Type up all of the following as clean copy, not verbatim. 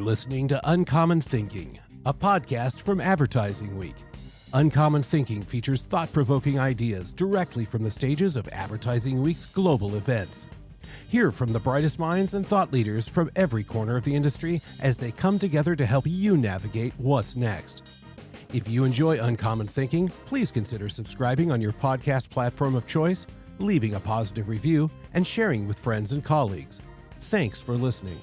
listening to Uncommon Thinking, a podcast from Advertising Week. Uncommon Thinking features thought-provoking ideas directly from the stages of Advertising Week's global events. Hear from the brightest minds and thought leaders from every corner of the industry as they come together to help you navigate what's next. If you enjoy Uncommon Thinking, please consider subscribing on your podcast platform of choice, leaving a positive review, and sharing with friends and colleagues. Thanks for listening.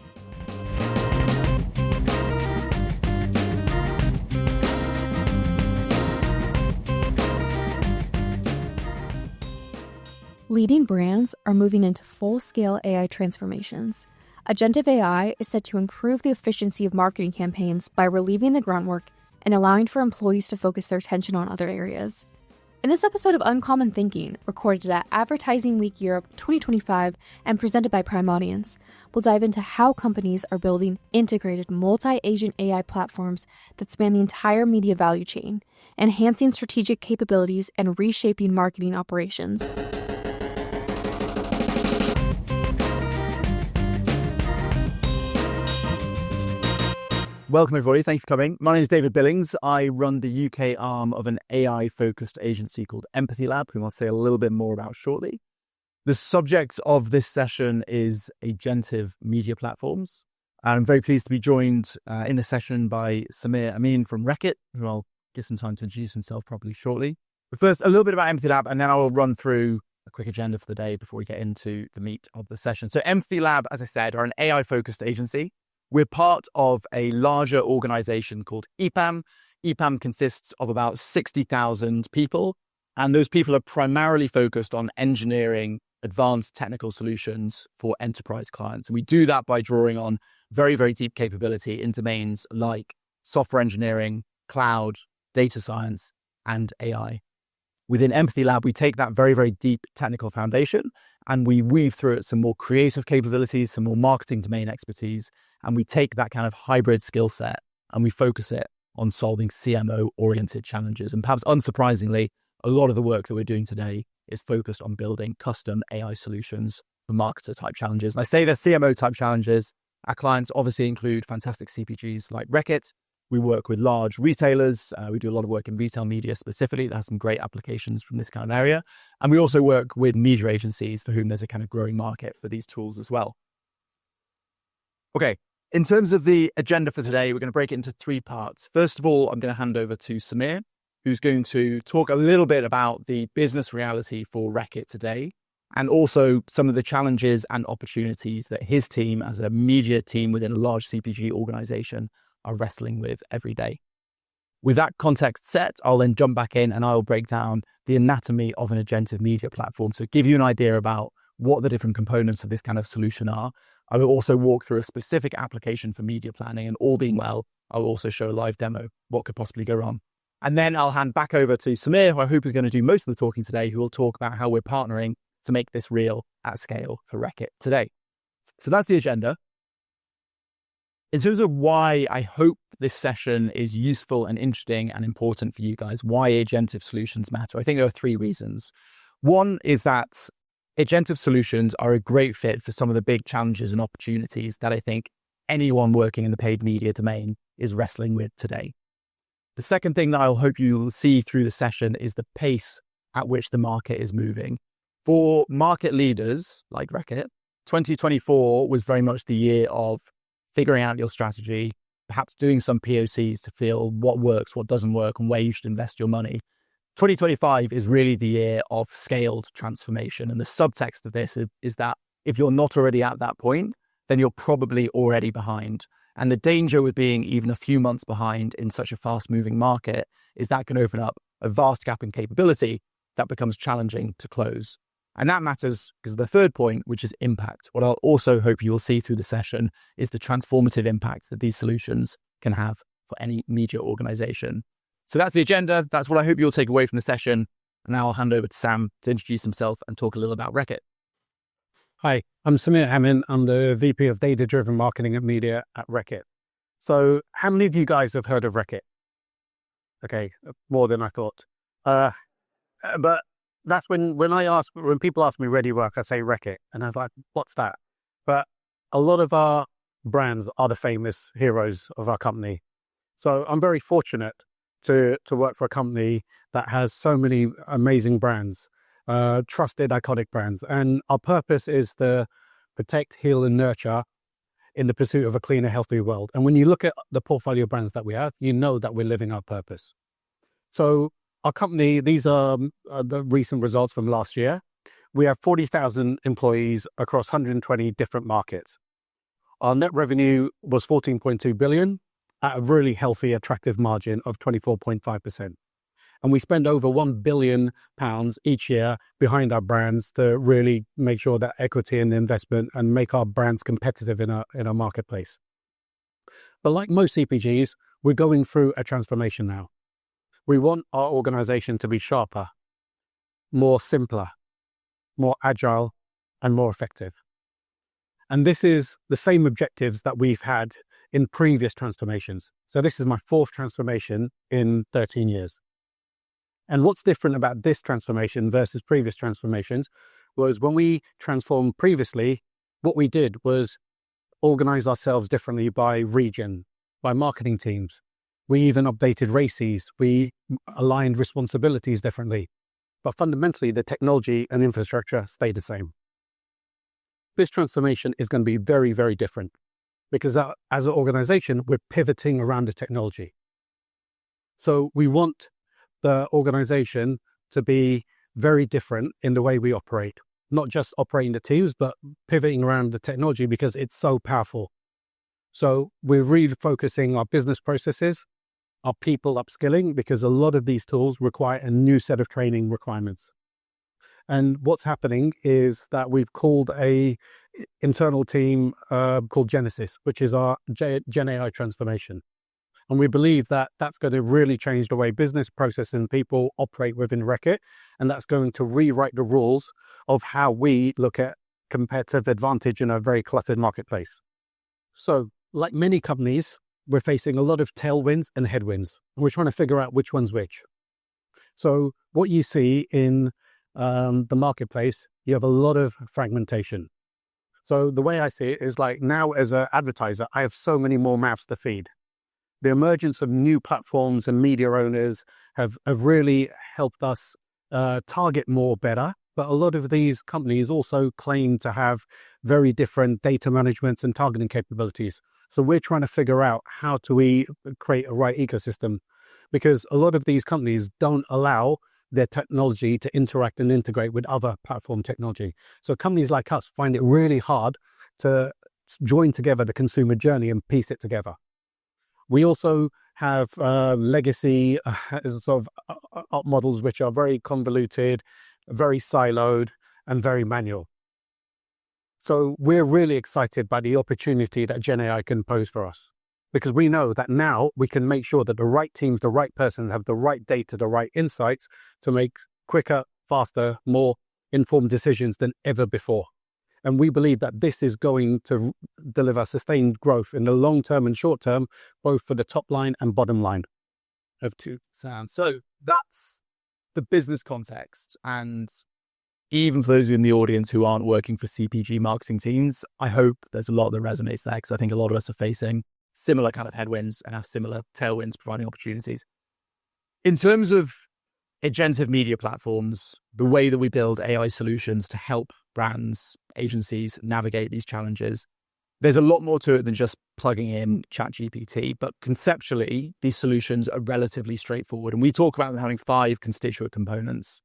Leading brands are moving into full-scale AI transformations. Agentive AI is set to improve the efficiency of marketing campaigns by relieving the grunt work and allowing for employees to focus their attention on other areas. In this episode of Uncommon Thinking, recorded at Advertising Week Europe 2025 and presented by PrimeAudience, we'll dive into how companies are building integrated multi-agent AI platforms that span the entire media value chain, enhancing strategic capabilities and reshaping marketing operations. Welcome, everybody. Thank you for coming. My name is David Billings. I run the UK arm of an AI-focused agency called Empathy Lab, whom I'll say a little bit more about shortly. The subject of this session is agentive media platforms. And I'm very pleased to be joined in the session by Samir Amin from Reckitt, who I'll give some time to introduce himself properly shortly. But first, a little bit about Empathy Lab, and then I will run through a quick agenda for the day before we get into the meat of the session. So Empathy Lab, as I said, are an AI-focused agency. We're part of a larger organization called EPAM. EPAM consists of about 60,000 people, and those people are primarily focused on engineering advanced technical solutions for enterprise clients. And we do that by drawing on very, very deep capability in domains like software engineering, cloud, data science, and AI. Within Empathy Lab, we take that very, very deep technical foundation and we weave through it some more creative capabilities, some more marketing domain expertise, and we take that kind of hybrid skill set and we focus it on solving CMO-oriented challenges. And perhaps unsurprisingly, a lot of the work that we're doing today is focused on building custom AI solutions for marketer-type challenges. And I say they're CMO-type challenges. Our clients obviously include fantastic CPGs like Reckitt. We work with large retailers. We do a lot of work in retail media specifically. That has some great applications from this kind of area. And we also work with media agencies for whom there's a kind of growing market for these tools as well. Okay, in terms of the agenda for today, we're going to break it into three parts. First of all, I'm going to hand over to Samir, who's going to talk a little bit about the business reality for Reckitt today, and also some of the challenges and opportunities that his team as a media team within a large CPG organization are wrestling with every day. With that context set, I'll then jump back in and I'll break down the anatomy of an agentive media platform. So give you an idea about what the different components of this kind of solution are. I will also walk through a specific application for media planning, and all being well, I will also show a live demo, what could possibly go wrong. And then I'll hand back over to Samir, who I hope is going to do most of the talking today, who will talk about how we're partnering to make this real at scale for Reckitt today. So that's the agenda. In terms of why I hope this session is useful and interesting and important for you guys, why agentive solutions matter, I think there are three reasons. One is that agentive solutions are a great fit for some of the big challenges and opportunities that I think anyone working in the paid media domain is wrestling with today. The second thing that I'll hope you'll see through the session is the pace at which the market is moving. For market leaders like Reckitt, 2024 was very much the year of figuring out your strategy, perhaps doing some POCs to feel what works, what doesn't work, and where you should invest your money. 2025 is really the year of scaled transformation. And the subtext of this is that if you're not already at that point, then you're probably already behind. And the danger with being even a few months behind in such a fast-moving market is that can open up a vast gap in capability that becomes challenging to close. And that matters because the third point, which is impact. What I'll also hope you will see through the session is the transformative impact that these solutions can have for any media organization. So that's the agenda. That's what I hope you'll take away from the session. And now I'll hand over to Sam to introduce himself and talk a little about Reckitt. Hi, I'm Samir Amin. I'm the VP of Data-Driven Marketing and Media at Reckitt. So how many of you guys have heard of Reckitt? Okay, more than I thought. But that's when people ask me where do you work, I say Reckitt, and I was like, what's that? But a lot of our brands are the famous heroes of our company. So I'm very fortunate to work for a company that has so many amazing brands, trusted, iconic brands. And our purpose is to protect, heal, and nurture in the pursuit of a cleaner, healthier world. And when you look at the portfolio brands that we have, you know that we're living our purpose. So our company, these are the recent results from last year. We have 40,000 employees across 120 different markets. Our net revenue was 14.2 billion at a really healthy, attractive margin of 24.5%. And we spend over £1 billion each year behind our brands to really make sure that equity and investment and make our brands competitive in our marketplace. But like most CPGs, we're going through a transformation now. We want our organization to be sharper, more simpler, more agile, and more effective. And this is the same objectives that we've had in previous transformations. So this is my fourth transformation in 13 years. And what's different about this transformation versus previous transformations was when we transformed previously, what we did was organize ourselves differently by region, by marketing teams. We even updated races. We aligned responsibilities differently. But fundamentally, the technology and infrastructure stayed the same. This transformation is going to be very, very different because as an organization, we're pivoting around the technology. So we want the organization to be very different in the way we operate, not just operating the teams, but pivoting around the technology because it's so powerful. So we're really focusing our business processes, our people upskilling, because a lot of these tools require a new set of training requirements. And what's happening is that we've called a internal team called Genesis, which is our Gen AI transformation. And we believe that that's going to really change the way business process and people operate within Reckitt. And that's going to rewrite the rules of how we look at competitive advantage in a very cluttered marketplace. So like many companies, we're facing a lot of tailwinds and headwinds. And we're trying to figure out which one's which. So what you see in the marketplace, you have a lot of fragmentation. So the way I see it is like now as an advertiser, I have so many more mouths to feed. The emergence of new platforms and media owners have really helped us target more better. But a lot of these companies also claim to have very different data management and targeting capabilities. So we're trying to figure out how do we create a right ecosystem, because a lot of these companies don't allow their technology to interact and integrate with other platform technology. So companies like us find it really hard to join together the consumer journey and piece it together. We also have legacy sort of op models which are very convoluted, very siloed, and very manual. So we're really excited by the opportunity that Gen AI can pose for us, because we know that now we can make sure that the right teams, the right person have the right data, the right insights to make quicker, faster, more informed decisions than ever before. And we believe that this is going to deliver sustained growth in the long term and short term, both for the top line and bottom line of two. So that's the business context. And even for those in the audience who aren't working for CPG marketing teams, I hope there's a lot that resonates there, because I think a lot of us are facing similar kind of headwinds and have similar tailwinds providing opportunities. In terms of agentive media platforms, the way that we build AI solutions to help brands, agencies navigate these challenges, there's a lot more to it than just plugging in ChatGPT, but conceptually, these solutions are relatively straightforward. And we talk about them having 5 constituent components.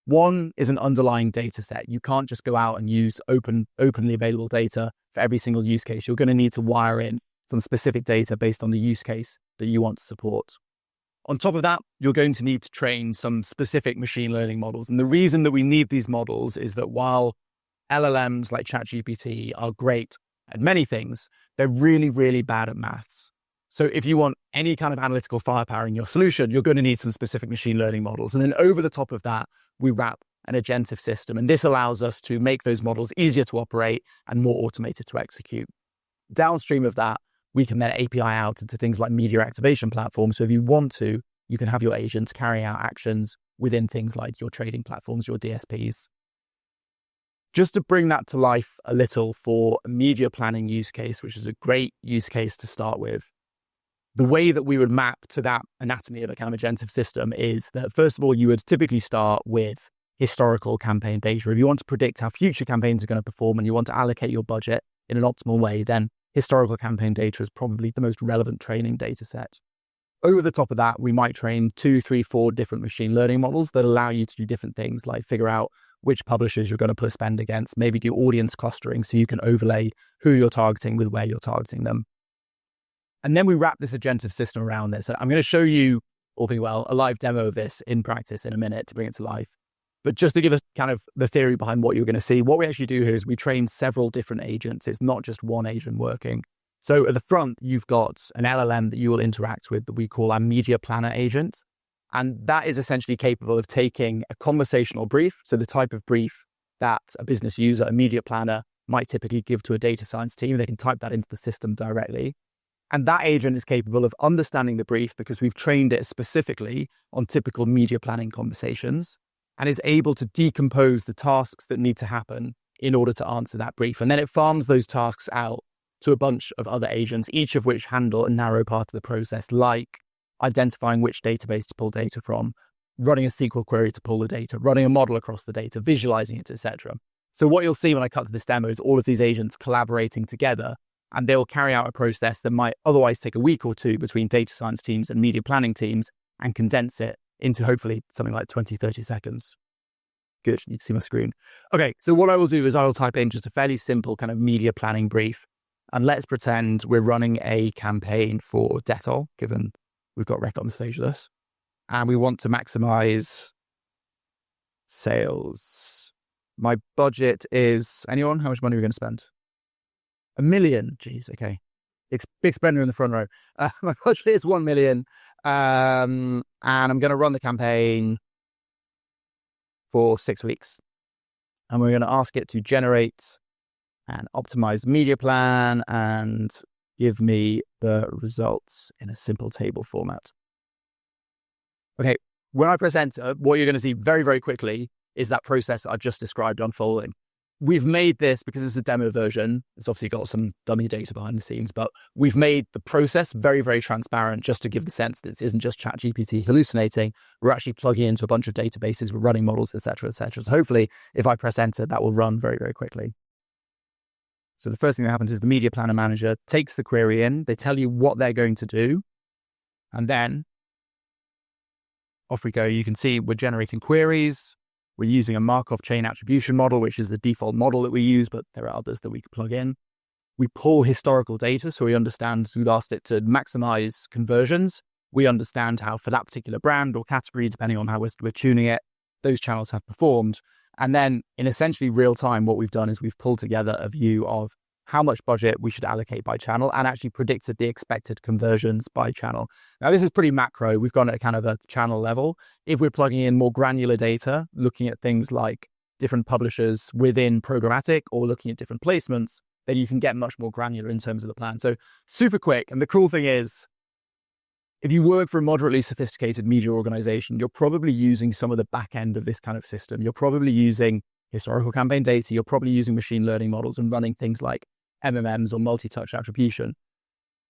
One is an underlying data set. You can't just go out and use openly available data for every single use case. You're going to need to wire in some specific data based on the use case that you want to support. On top of that, you're going to need to train some specific machine learning models. And the reason that we need these models is that while LLMs like ChatGPT are great at many things, they're really, really bad at maths. So if you want any kind of analytical firepower in your solution, you're going to need some specific machine learning models. And then over the top of that, we wrap an agentive system. And this allows us to make those models easier to operate and more automated to execute. Downstream of that, we can then API out into things like media activation platforms. So if you want to, you can have your agents carry out actions within things like your trading platforms, your DSPs. Just to bring that to life a little for a media planning use case, which is a great use case to start with, the way that we would map to that anatomy of a kind of agentive system is that, first of all, you would typically start with historical campaign data. If you want to predict how future campaigns are going to perform and you want to allocate your budget in an optimal way, then historical campaign data is probably the most relevant training data set. Over the top of that, we might train 2, 3, 4 different machine learning models that allow you to do different things, like figure out which publishers you're going to put spend against, maybe do audience clustering so you can overlay who you're targeting with where you're targeting them. And then we wrap this agentive system around this. I'm going to show you, all being well, a live demo of this in practice in a minute to bring it to life. But just to give us kind of the theory behind what you're going to see, what we actually do here is we train several different agents. It's not just one agent working. So at the front, you've got an LLM that you will interact with that we call our media planner agent. And that is essentially capable of taking a conversational brief, so the type of brief that a business user, a media planner, might typically give to a data science team. They can type that into the system directly. And that agent is capable of understanding the brief because we've trained it specifically on typical media planning conversations and is able to decompose the tasks that need to happen in order to answer that brief. And then it farms those tasks out to a bunch of other agents, each of which handle a narrow part of the process, like identifying which database to pull data from, running a SQL query to pull the data, running a model across the data, visualizing it, etc. So what you'll see when I cut to this demo is all of these agents collaborating together, and they'll carry out a process that might otherwise take a week or two between data science teams and media planning teams and condense it into hopefully something like 20, 30 seconds. Good, you can see my screen. Okay, so what I will do is I will type in just a fairly simple kind of media planning brief. And let's pretend we're running a campaign for Dettol, given we've got Reckitt on the stage with us. And we want to maximize sales. My budget is, anyone? How much money are we going to spend? $1 million. Jeez, okay. Big spender in the front row. My budget is 1 million. And I'm going to run the campaign for 6 weeks. And we're going to ask it to generate an optimized media plan and give me the results in a simple table format. Okay, when I press enter, what you're going to see very, very quickly is that process that I just described unfolding. We've made this, because it's a demo version, it's obviously got some dummy data behind the scenes, but we've made the process very, very transparent just to give the sense that it isn't just ChatGPT hallucinating. We're actually plugging into a bunch of databases, we're running models, etc., etc. So hopefully, if I press enter, that will run very, very quickly. So the first thing that happens is the media planner manager takes the query in, they tell you what they're going to do, and then off we go. You can see we're generating queries. We're using a Markov chain attribution model, which is the default model that we use, but there are others that we could plug in. We pull historical data, so we understand, we've asked it to maximize conversions. We understand how, for that particular brand or category, depending on how we're tuning it, those channels have performed. And then in essentially real time, what we've done is we've pulled together a view of how much budget we should allocate by channel and actually predicted the expected conversions by channel. Now, this is pretty macro. We've gone at kind of a channel level. If we're plugging in more granular data, looking at things like different publishers within programmatic or looking at different placements, then you can get much more granular in terms of the plan. So super quick. And the cool thing is, if you work for a moderately sophisticated media organization, you're probably using some of the back end of this kind of system. You're probably using historical campaign data. You're probably using machine learning models and running things like MMMs or multi-touch attribution.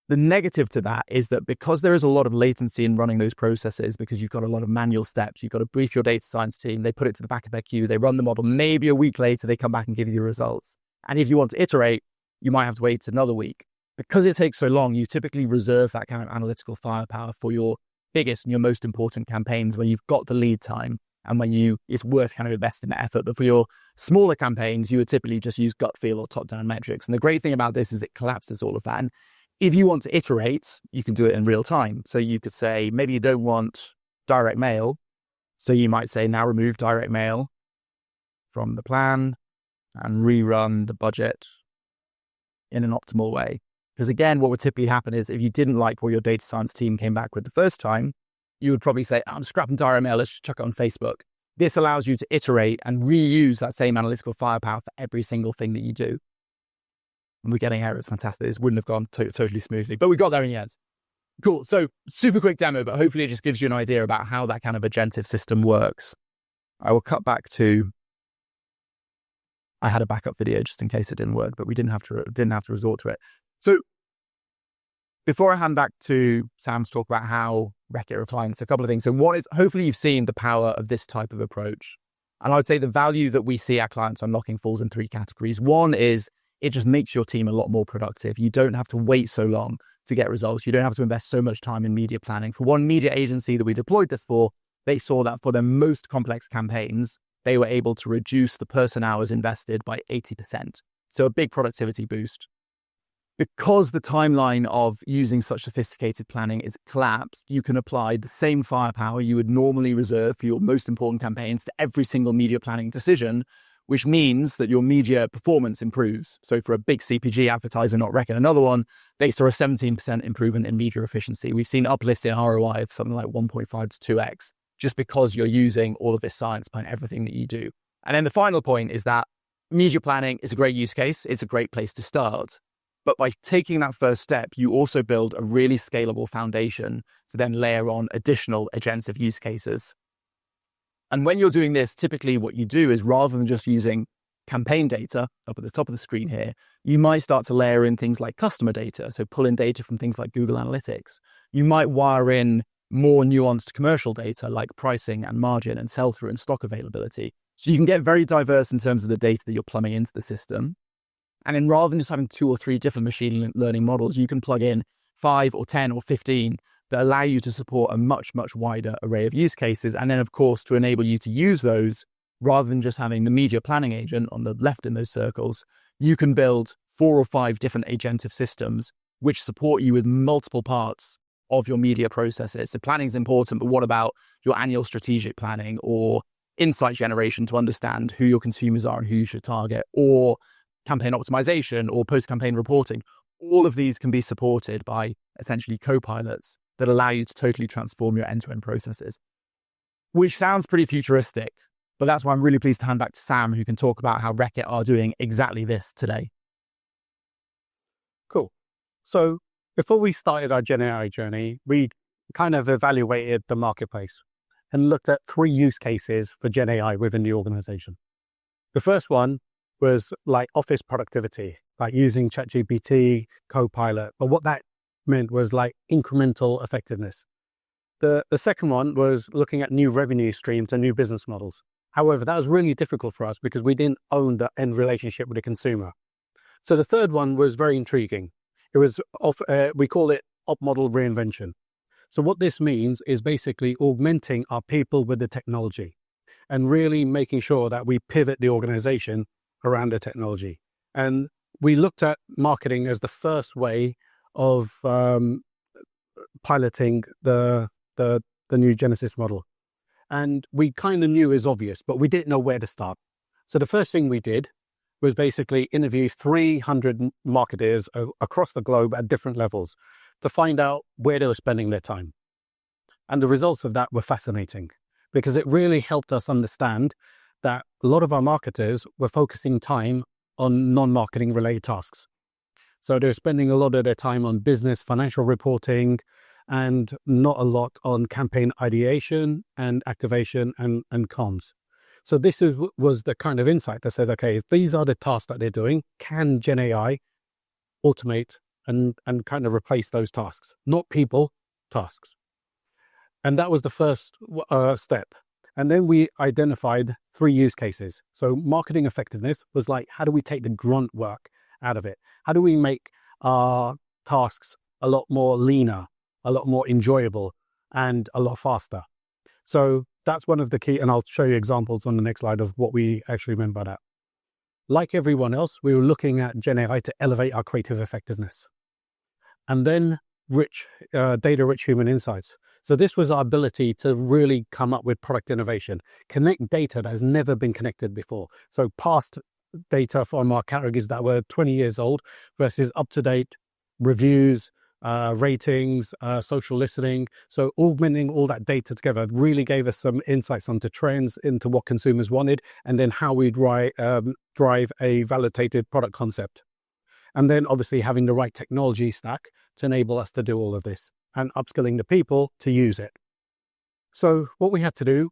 The negative to that is that because there is a lot of latency in running those processes, because you've got a lot of manual steps, you've got to brief your data science team, they put it to the back of their queue, they run the model, maybe a week later, they come back and give you the results. And if you want to iterate, you might have to wait another week. Because it takes so long, you typically reserve that kind of analytical firepower for your biggest and your most important campaigns when you've got the lead time and when it's worth kind of investing the effort. But for your smaller campaigns, you would typically just use gut feel or top-down metrics. And the great thing about this is it collapses all of that. And if you want to iterate, you can do it in real time. So you could say, maybe you don't want direct mail. So you might say, now remove direct mail from the plan and rerun the budget in an optimal way. Because again, what would typically happen is if you didn't like what your data science team came back with the first time, you would probably say, I'm scrapping direct mail, let's chuck it on Facebook. This allows you to iterate and reuse that same analytical firepower for every single thing that you do. And we're getting errors, fantastic. This wouldn't have gone totally smoothly, but we got there in the end. Cool, so super quick demo, but hopefully it just gives you an idea about how that kind of agentive system works. I will cut back to I had a backup video just in case it didn't work, but we didn't have to resort to it. So before I hand back to Sam to talk about how Reckitt are applying this, a couple of things. So one is, hopefully you've seen the power of this type of approach. And I would say the value that we see our clients unlocking falls in three categories. One is it just makes your team a lot more productive. You don't have to wait so long to get results. You don't have to invest so much time in media planning. For one media agency that we deployed this for, they saw that for their most complex campaigns, they were able to reduce the person hours invested by 80%. So a big productivity boost. Because the timeline of using such sophisticated planning is collapsed, you can apply the same firepower you would normally reserve for your most important campaigns to every single media planning decision, which means that your media performance improves. So for a big CPG advertiser, not Reckitt, another one, they saw a 17% improvement in media efficiency. We've seen uplifts in ROI of something like 1.5 to 2x, just because you're using all of this science behind everything that you do. And then the final point is that media planning is a great use case. It's a great place to start. But by taking that first step, you also build a really scalable foundation to then layer on additional agentive use cases. And when you're doing this, typically what you do is, rather than just using campaign data up at the top of the screen here, you might start to layer in things like customer data. So pull in data from things like Google Analytics. You might wire in more nuanced commercial data like pricing and margin and sell-through and stock availability. So you can get very diverse in terms of the data that you're plumbing into the system. And then rather than just having 2 or 3 different machine learning models, you can plug in 5 or 10 or 15 that allow you to support a much, much wider array of use cases. And then, of course, to enable you to use those, rather than just having the media planning agent on the left in those circles, you can build 4 or 5 different agentive systems which support you with multiple parts of your media processes. So planning is important, but what about your annual strategic planning or insight generation to understand who your consumers are and who you should target, or campaign optimization or post-campaign reporting? All of these can be supported by essentially co-pilots that allow you to totally transform your end-to-end processes, which sounds pretty futuristic, but that's why I'm really pleased to hand back to Sam, who can talk about how Reckitt are doing exactly this today. Cool. So before we started our Gen AI journey, we kind of evaluated the marketplace and looked at 3 use cases for Gen AI within the organization. The first one was like office productivity, like using ChatGPT, Copilot. But what that meant was like incremental effectiveness. The second one was looking at new revenue streams and new business models. However, that was really difficult for us because we didn't own the end relationship with the consumer. So the third one was very intriguing. It was, we call it op model reinvention. So what this means is basically augmenting our people with the technology and really making sure that we pivot the organization around the technology. And we looked at marketing as the first way of piloting the new Genesis model. And we kind of knew is obvious, but we didn't know where to start. So the first thing we did was basically interview 300 marketers across the globe at different levels to find out where they were spending their time. And the results of that were fascinating because it really helped us understand that a lot of our marketers were focusing time on non-marketing related tasks. So they're spending a lot of their time on business, financial reporting, and not a lot on campaign ideation and activation and comms. So this was the kind of insight that said, okay, if these are the tasks that they're doing, can Gen AI automate and kind of replace those tasks? Not people, tasks. And that was the first step. And then we identified 3 use cases. So marketing effectiveness was like, how do we take the grunt work out of it? How do we make our tasks a lot more leaner, a lot more enjoyable, and a lot faster? So that's one of the key, and I'll show you examples on the next slide of what we actually meant by that. Like everyone else, we were looking at Gen AI to elevate our creative effectiveness. And then data-rich human insights. So this was our ability to really come up with product innovation, connect data that has never been connected before. So past data from our categories that were 20 years old versus up-to-date reviews, ratings, social listening. So augmenting all that data together really gave us some insights onto trends, into what consumers wanted, and then how we drive a validated product concept. And then obviously having the right technology stack to enable us to do all of this and upskilling the people to use it. So what we had to do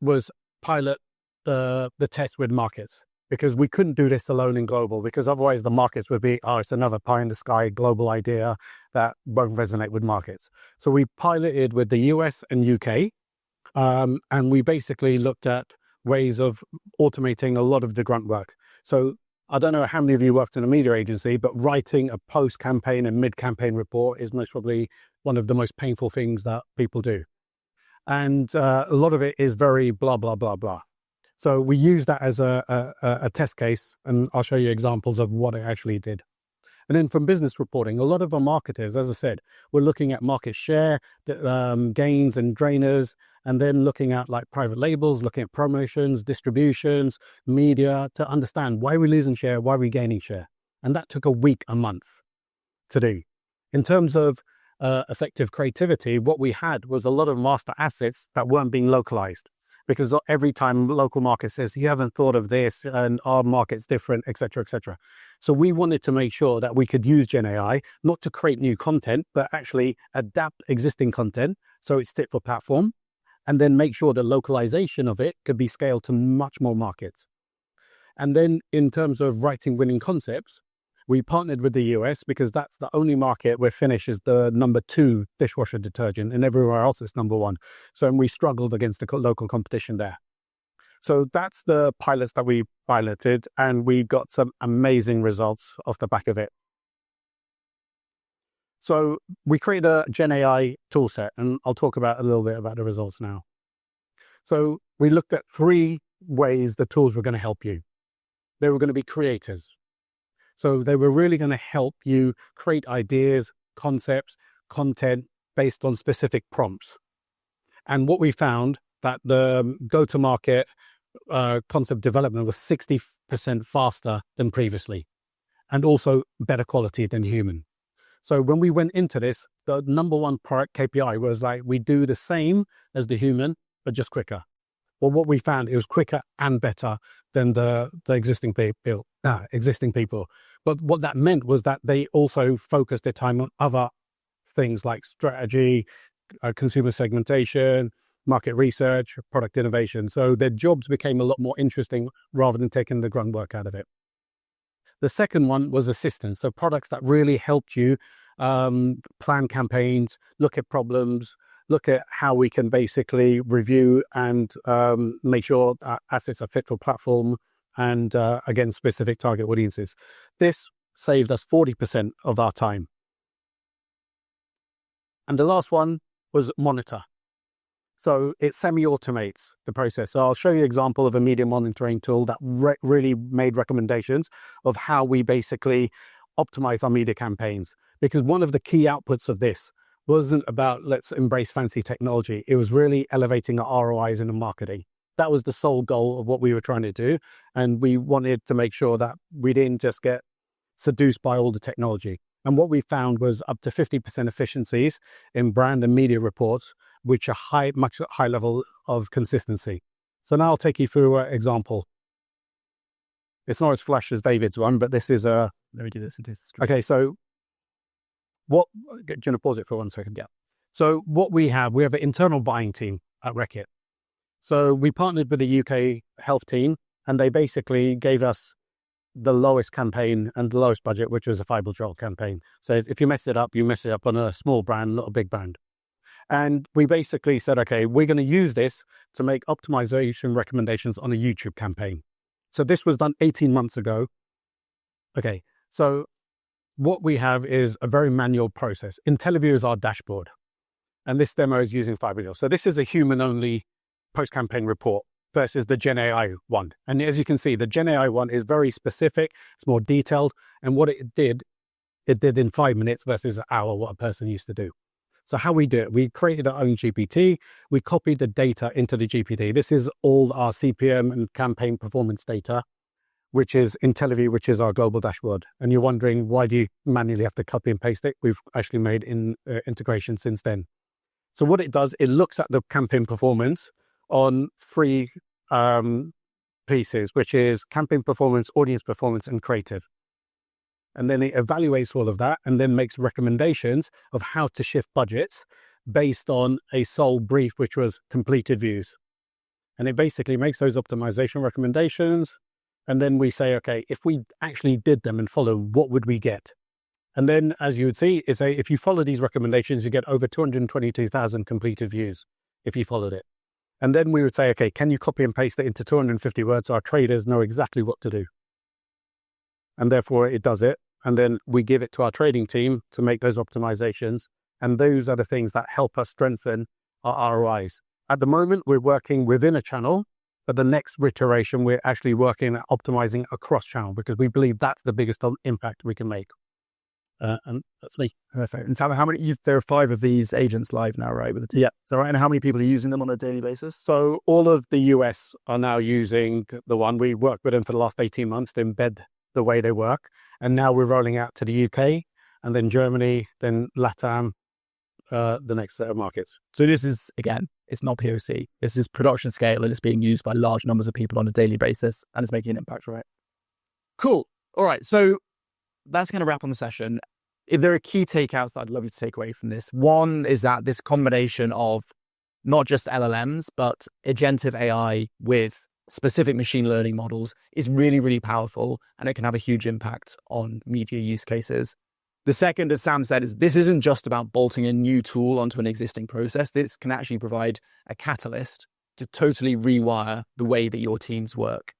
was pilot the test with markets, because we couldn't do this alone in global, because otherwise the markets would be, oh, it's another pie in the sky global idea that won't resonate with markets. So we piloted with the US and UK, and we basically looked at ways of automating a lot of the grunt work. So I don't know how many of you worked in a media agency, but writing a post-campaign and mid-campaign report is most probably one of the most painful things that people do. And a lot of it is very blah, blah, blah, blah. So we use that as a test case, and I'll show you examples of what it actually did. And then from business reporting, a lot of our marketers, as I said, we're looking at market share, gains and drainers, and then looking at like private labels, looking at promotions, distributions, media, to understand why we're losing share, why we're gaining share. And that took a week, a month to do. In terms of effective creativity, what we had was a lot of master assets that weren't being localized, because every time local market says, you haven't thought of this and our market's different, etc., etc. So we wanted to make sure that we could use Gen AI, not to create new content, but actually adapt existing content so it's fit for platform, and then make sure the localization of it could be scaled to much more markets. And then in terms of writing winning concepts, we partnered with the US because that's the only market where Finish is the number 2 dishwasher detergent and everywhere else it's number 1. So we struggled against the local competition there. So that's the pilots that we piloted, and we got some amazing results off the back of it. So we created a Gen AI toolset, and I'll talk about a little bit about the results now. So we looked at 3 ways the tools were going to help you. They were going to be creators. So they were really going to help you create ideas, concepts, content based on specific prompts. And what we found that the go-to-market concept development was 60% faster than previously, and also better quality than human. So when we went into this, the number 1 product KPI was like, we do the same as the human, but just quicker. Well, what we found, it was quicker and better than the existing people. But what that meant was that they also focused their time on other things like strategy, consumer segmentation, market research, product innovation. So their jobs became a lot more interesting rather than taking the grunt work out of it. The second one was assistance. So products that really helped you plan campaigns, look at problems, look at how we can basically review and make sure that assets are fit for platform and, again, specific target audiences. This saved us 40% of our time. And the last one was monitor. So it semi-automates the process. So I'll show you an example of a media monitoring tool that really made recommendations of how we basically optimize our media campaigns. Because one of the key outputs of this wasn't about let's embrace fancy technology. It was really elevating our ROIs in the marketing. That was the sole goal of what we were trying to do. And we wanted to make sure that we didn't just get seduced by all the technology. And what we found was up to 50% efficiencies in brand and media reports, which are much high level of consistency. So now I'll take you through an example. It's not as flash as David's one, but this is a... Let me do this. Okay, so do you want to pause it for 1 second? Yeah. So what we have an internal buying team at Reckitt. So we partnered with the UK health team, and they basically gave us the lowest campaign and the lowest budget, which was a Fibergel campaign. So if you mess it up, you mess it up on a small brand, not a big brand. And we basically said, okay, we're going to use this to make optimization recommendations on a YouTube campaign. So this was done 18 months ago. Okay, so what we have is a very manual process. IntelliView is our dashboard. And this demo is using Fibergel. So this is a human-only post-campaign report versus the Gen AI one. And as you can see, the Gen AI one is very specific. It's more detailed. And what it did in 5 minutes versus an hour, what a person used to do. So how we do it, we created our own GPT. We copied the data into the GPT. This is all our CPM and campaign performance data, which is IntelliView, which is our global dashboard. And you're wondering, why do you manually have to copy and paste it? We've actually made integration since then. So what it does, it looks at the campaign performance on 3 pieces, which is campaign performance, audience performance, and creative. And then it evaluates all of that and then makes recommendations of how to shift budgets based on a sole brief, which was completed views. And it basically makes those optimization recommendations, And then we say, okay, if we actually did them and follow, what would we get? And then, as you would see, if you follow these recommendations, you get over 222,000 completed views if you followed it. And then we would say, okay, can you copy and paste it into 250 words? Our traders know exactly what to do. And therefore it does it. And then we give it to our trading team to make those optimizations. And those are the things that help us strengthen our ROIs. At the moment, we're working within a channel, but the next iteration, we're actually working at optimizing across channel because we believe that's the biggest impact we can make. And that's me. Perfect. And Sam, there are 5 of these agents live now, right? With the Yeah. Is that right? And how many people are using them on a daily basis? So all of the US are now using the one. We worked with them for the last 18 months to embed the way they work. And now we're rolling out to the UK and then Germany, then LATAM, the next set of markets. So this is, again, it's not POC. This is production scale and it's being used by large numbers of people on a daily basis and it's making an impact, right? Cool. All right. So that's going to wrap on the session. If there are key takeouts that I'd love you to take away from this, one is that this combination of not just LLMs, but agentive AI with specific machine learning models is really, really powerful and it can have a huge impact on media use cases. The second, as Sam said, is this isn't just about bolting a new tool onto an existing process. This can actually provide a catalyst to totally rewire the way that your teams work.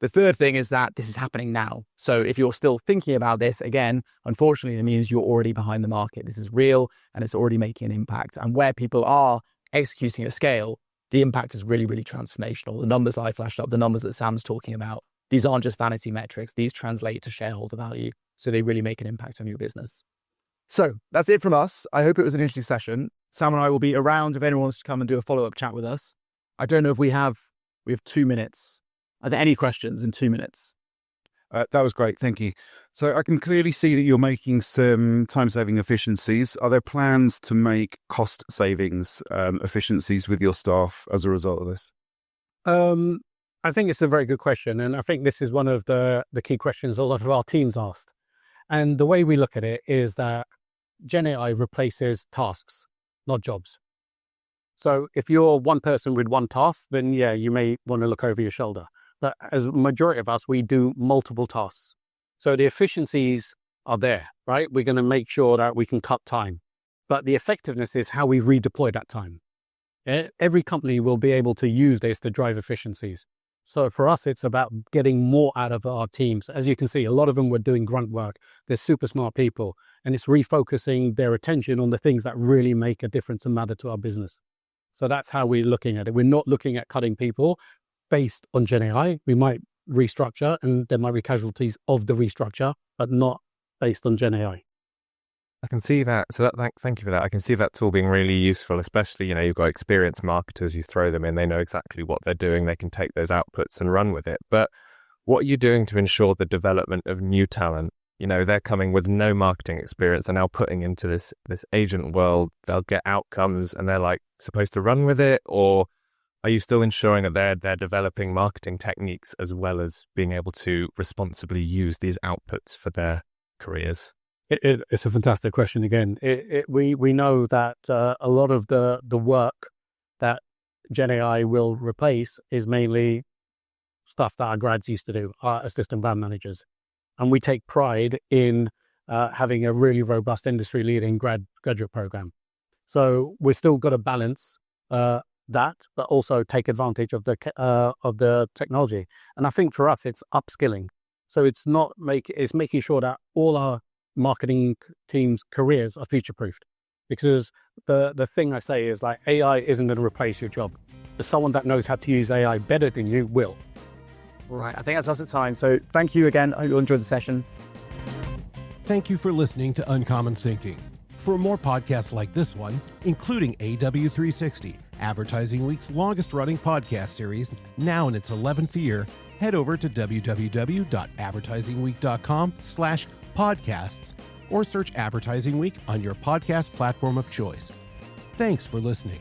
The third thing is that this is happening now. So if you're still thinking about this, again, unfortunately, it means you're already behind the market. This is real and it's already making an impact. And where people are executing at scale, the impact is really, really transformational. The numbers I flashed up, the numbers that Sam's talking about, these aren't just vanity metrics. These translate to shareholder value. So they really make an impact on your business. So that's it from us. I hope it was an interesting session. Sam and I will be around if anyone wants to come and do a follow-up chat with us. I don't know if we have 2 minutes. Are there any questions in 2 minutes? That was great. Thank you. So I can clearly see that you're making some time-saving efficiencies. Are there plans to make cost savings efficiencies with your staff as a result of this? I think it's a very good question. And I think this is one of the key questions a lot of our teams asked. And the way we look at it is that Gen AI replaces tasks, not jobs. So if you're one person with one task, then yeah, you may want to look over your shoulder. But as a majority of us, we do multiple tasks. So the efficiencies are there, right? We're going to make sure that we can cut time. But the effectiveness is how we redeploy that time. Every company will be able to use this to drive efficiencies. So for us, it's about getting more out of our teams. As you can see, a lot of them were doing grunt work. They're super smart people. And it's refocusing their attention on the things that really make a difference and matter to our business. So that's how we're looking at it. We're not looking at cutting people based on Gen AI. We might restructure and there might be casualties of the restructure, but not based on Gen AI. I can see that. So thank you for that. I can see that tool being really useful, especially, you've got experienced marketers, you throw them in, they know exactly what they're doing. They can take those outputs and run with it. But what are you doing to ensure the development of new talent? They're coming with no marketing experience and now putting into this agent world, they'll get outcomes and they're like supposed to run with it? Or are you still ensuring that they're developing marketing techniques as well as being able to responsibly use these outputs for their careers? It's a fantastic question again. We know that a lot of the work that Gen AI will replace is mainly stuff that our grads used to do, our assistant brand managers. And we take pride in having a really robust industry-leading graduate program. So we've still got to balance that, but also take advantage of the technology. And I think for us, it's upskilling. So it's making sure that all our marketing teams' careers are future-proofed. Because the thing I say is like AI isn't going to replace your job. But someone that knows how to use AI better than you will. Right, I think that's us at time. So thank you again. I hope you enjoyed the session. Thank you for listening to Uncommon Thinking. For more podcasts like this one, including AW360, Advertising Week's longest-running podcast series, now in its 11th year, head over to www.advertisingweek.com/podcasts or search Advertising Week on your podcast platform of choice. Thanks for listening.